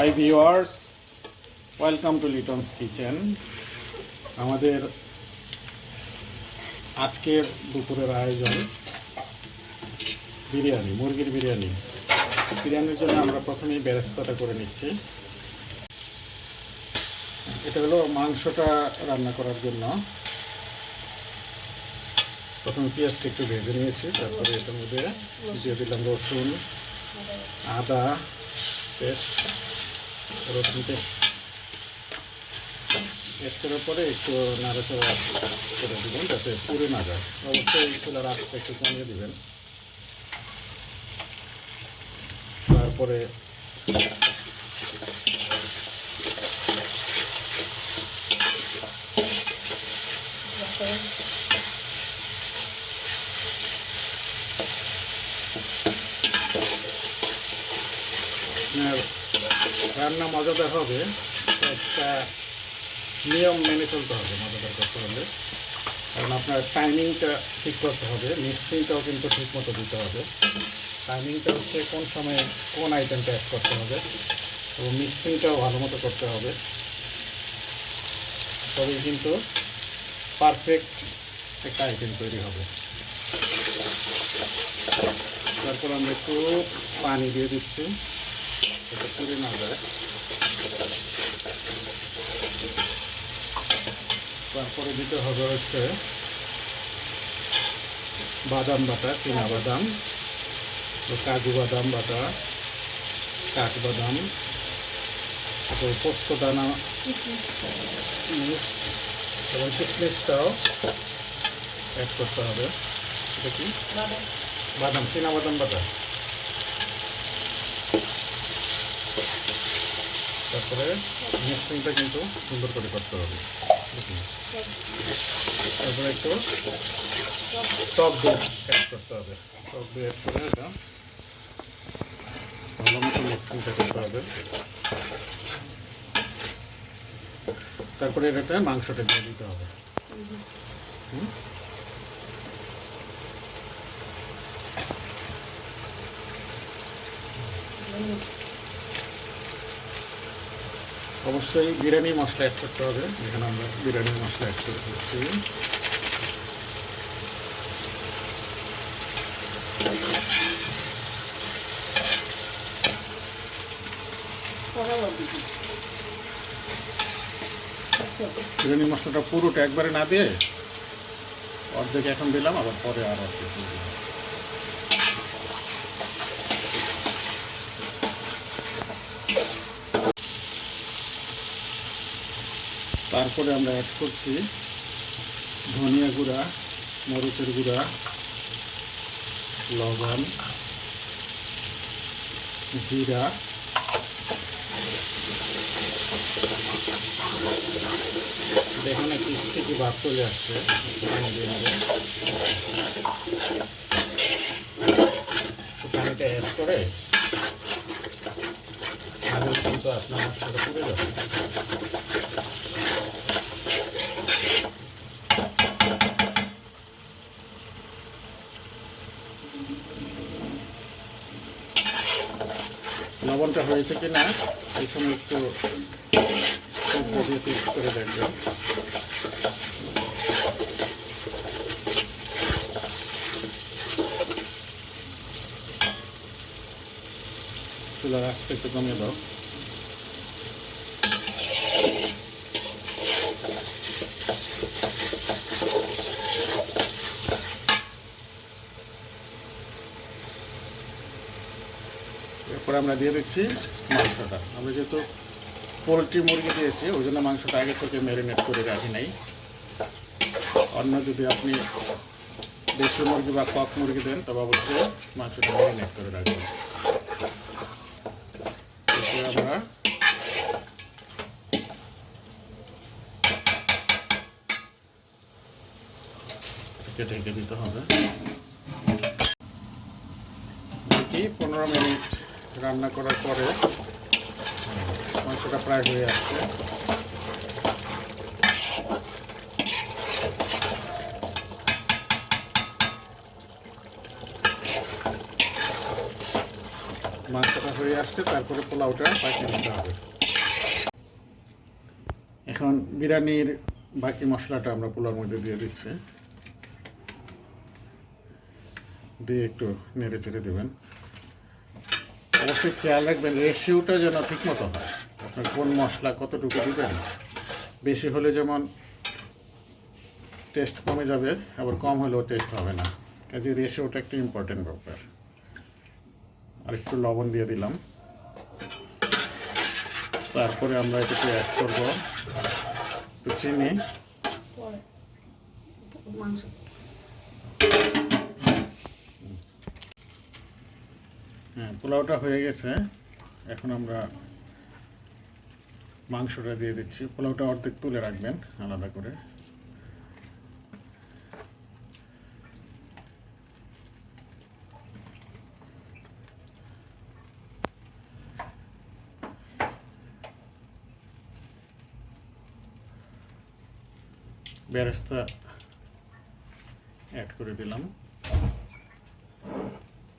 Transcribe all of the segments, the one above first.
High viewers, welcome to Liton's kitchen. আমাদের আজকের দুপুরের আয়োজন বিরিয়ানি, মুরগির বিরিয়ানি। বিরিয়ানির জন্য আমরা প্রথমেই বেরেস্তাটা করে নিচ্ছি। এটা হলো মাংসটা রান্না করার জন্য। প্রথমে পেঁয়াজটা একটু ভেজে নিয়েছি, তারপরে এটার মধ্যে দিয়ে দিলাম রসুন, আদা পেস্ট, রসুন পেস্ট করার পরে একটু নাড়াচাড়া করে দেবেন যাতে পুড়ে না যায়। অবশ্যই চুলার আঁচটা একটু কমিয়ে দেবেন। তারপরে রান্না মজাদার হবে, একটা নিয়ম মেনে চলতে হবে মজাদার করতে হলে। কারণ আপনার টাইমিংটা ঠিক করতে হবে, মিক্সিংটাও কিন্তু ঠিক মতো দিতে হবে। টাইমিংটা হচ্ছে কোন সময়ে কোন আইটেমটা অ্যাড করতে হবে, এবং মিক্সিংটাও ভালো মতো করতে হবে, তবেই কিন্তু পারফেক্ট একটা আইটেম তৈরি হবে। তারপর আমরা একটু পানি দিয়ে দিচ্ছি যাতে পুড়ে না যায়। তারপরে দিতে হবে হচ্ছে বাদাম বাটা, চীনা বাদাম, কাজু বাদাম বাটা, কাঠবাদাম, তারপর পোস্ত দানা এবং কিশমিশটাও অ্যাড করতে হবে। এটা কি বাদাম, চীনা বাদাম বাটা। তারপরে মিক্সিংটা কিন্তু সুন্দর করে করতে হবে। তারপরে একটু টক দই অ্যাড করতে হবে। টক দই অ্যাড করে এটা ভালো মতো মিক্সিংটা করতে হবে। তারপরে এটাতে মাংসটা দিয়ে দিতে হবে। অবশ্যই বিরিয়ানি মশলা অ্যাড করতে হবে। এখানে আমরা বিরিয়ানির মশলা অ্যাড করে দিচ্ছি। বিরিয়ানি মশলাটা পুরোটা একবারে না দিয়ে অর্ধেক এখন দিলাম, আবার পরে আর অর্ধেক দিলাম। তারপরে আমরা অ্যাড করছি ধনিয়া গুঁড়া, মরিচের গুঁড়া, লবণ, জিরা, দেখুন একটু থেকে ভাব চলে আসছে। পানিটা অ্যাড করে আলু কিন্তু আপনার মশলাটা পুড়ে যাবে। লবণটা হয়েছে কি না এই সময় একটু দিয়ে টেস্ট করে দেখবেন। চুলার আঁচটা একটু কমিয়ে দাও। এরপর আমরা দিয়ে দিচ্ছি মাংসটা। আমরা যেহেতু পোলট্রি মুরগি দিয়েছি ওই জন্য মাংসটা আগে থেকে ম্যারিনেট করে রাখি নাই। অন্য যদি আপনি দেশি মুরগি বা কক মুরগি দেন তবে অবশ্যই মাংসটা ম্যারিনেট করে রাখবেন। এরপরে আমরা ঢেকে দিতে হবে। দেখি 15 মিনিট রান্না করার পরে মাংসটা প্রায় হয়ে আসছে। মাংসটা হয়ে আসছে, তারপরে পোলাওটা পাকিয়ে দিতে হবে। এখন বিরিয়ানির বাকি মশলাটা আমরা পোলাওর মধ্যে দিয়ে দিচ্ছি, দিয়ে একটু নেড়ে চেড়ে দেবেন। অবশ্যই খেয়াল রাখবেন রেশিওটা যেন ঠিক মতো হয়, আপনার কোন মশলা কতটুকু দিবেন। বেশি হলে যেমন টেস্ট কমে যাবে, আবার কম হলেও টেস্ট হবে না, কাজে রেশিওটা একটু ইম্পর্টেন্ট ব্যাপার। আর একটু লবণ দিয়ে দিলাম, তারপরে আমরা এটাকে অ্যাড করবো একটু চিনি। হ্যাঁ, পোলাওটা হয়ে গেছে। এখন আমরা মাংসটা দিয়ে দিচ্ছি। পোলাওটা অর্ধেক তুলে রাখবেন আলাদা করে। বেরেস্তা অ্যাড করে দিলাম,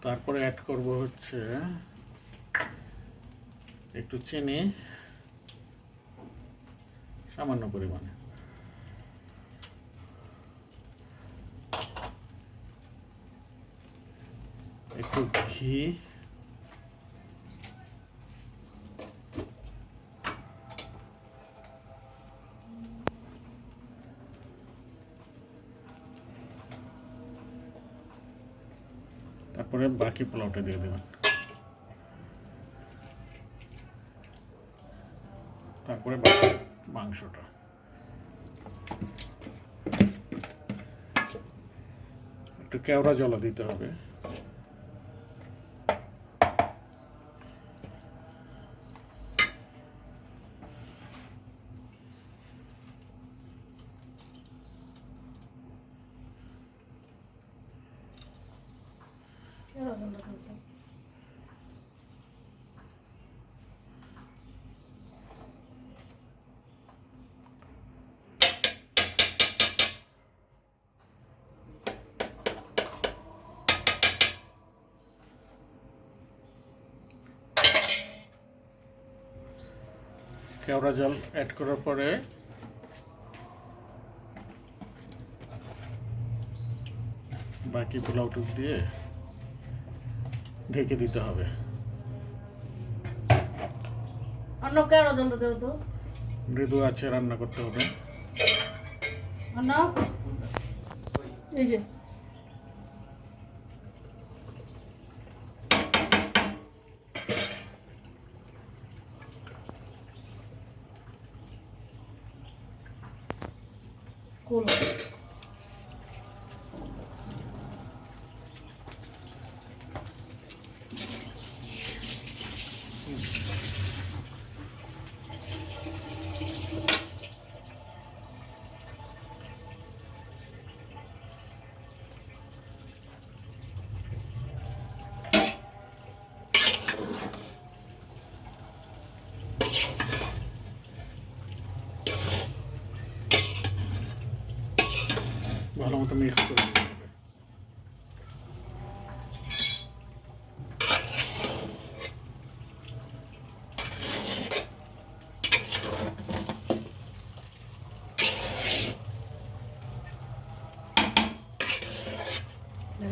তারপরে অ্যাড করব হচ্ছে একটু চিনি সামান্য পরিমাণে, একটু ঘি, তারপরে বাকি পোলাওটা দিয়ে দেবেন, তারপরে বাকি মাংসটা। একটু কেওড়া জল দিতে হবে। কেওড়া জল অ্যাড করার পরে বাকি পোলাওটুক দিয়ে ঢেকে দিতে হবে। মৃদু আছে রান্না করতে হবে। এই যে কোলা ভালো মতো মিক্স করে দিতে হবে।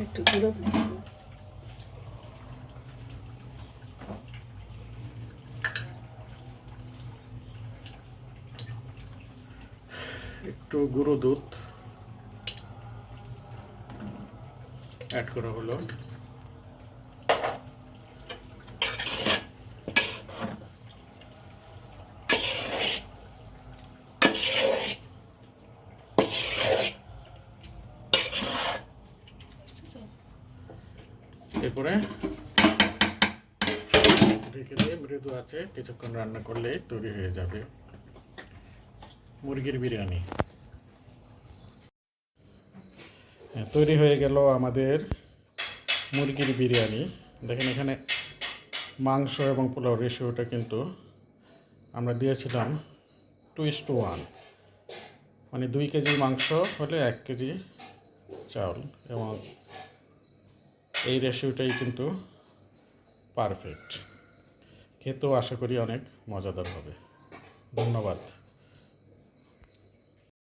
একটু গুঁড়ো দিতে হবে। একটু গুঁড়ো দুধ অ্যাড করা হলো। এরপরে ঢেকে দিয়ে মৃদু আছে কিছুক্ষণ রান্না করলে তৈরি হয়ে যাবে মুরগির বিরিয়ানি। তৈরি হয়ে গেল আমাদের মুরগির বিরিয়ানি। দেখেন এখানে মাংস এবং পোলাও রেশিওটা কিন্তু আমরা দিয়েছিলাম 2:1, মানে 2 কেজি মাংস হলে 1 কেজি চাউল, এবং এই রেশিওটাই কিন্তু পারফেক্ট। খেতেও আশা করি অনেক মজাদার হবে। ধন্যবাদ।